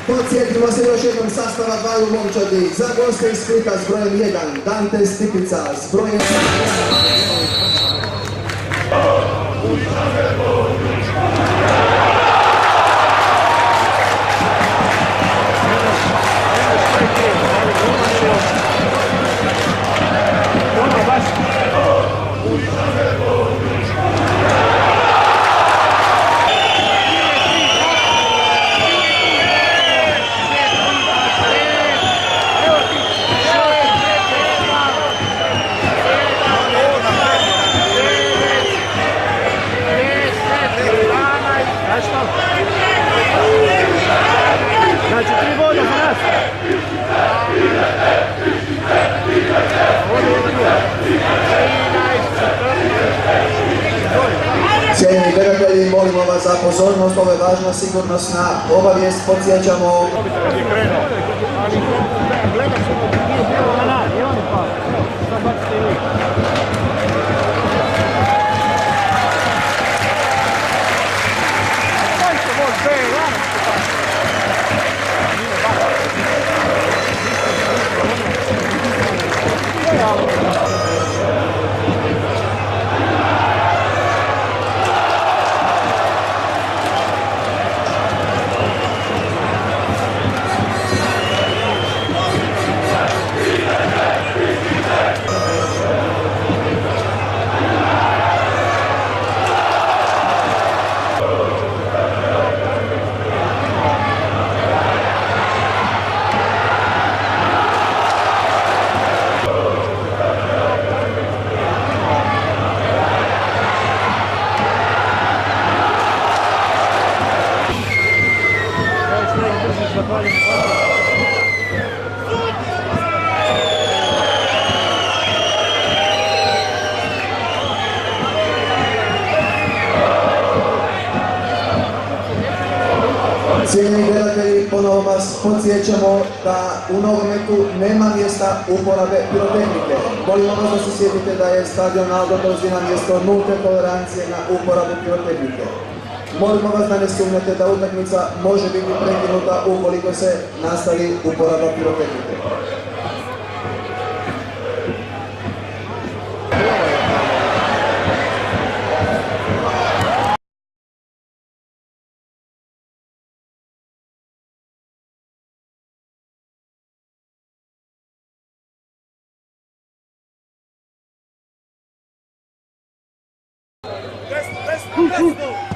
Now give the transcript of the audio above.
Podsjetimo se još jednom sastava dvaju momčadi. Za goste iz Splita s brojem 1 Dante Stipica, s brojem... Znači 3 boda za nas. Cijenjeni gledatelji, molimo vas za pozornost, ovo je važna sigurnosna obavijest, podsjećamo... Cijenjeni gledatelji, ponovo vas podsjećamo da u nogometu nema mjesta uporabe pirotehnike. Molimo vas da se sjetite da je stadion Aldo Tozina mjesto nulte tolerancije na uporabu pirotehnike. Molimo vas da ne sumnjate da utakmica može biti prekinuta ukoliko se nastavi uporaba pirotehnike. Let's go!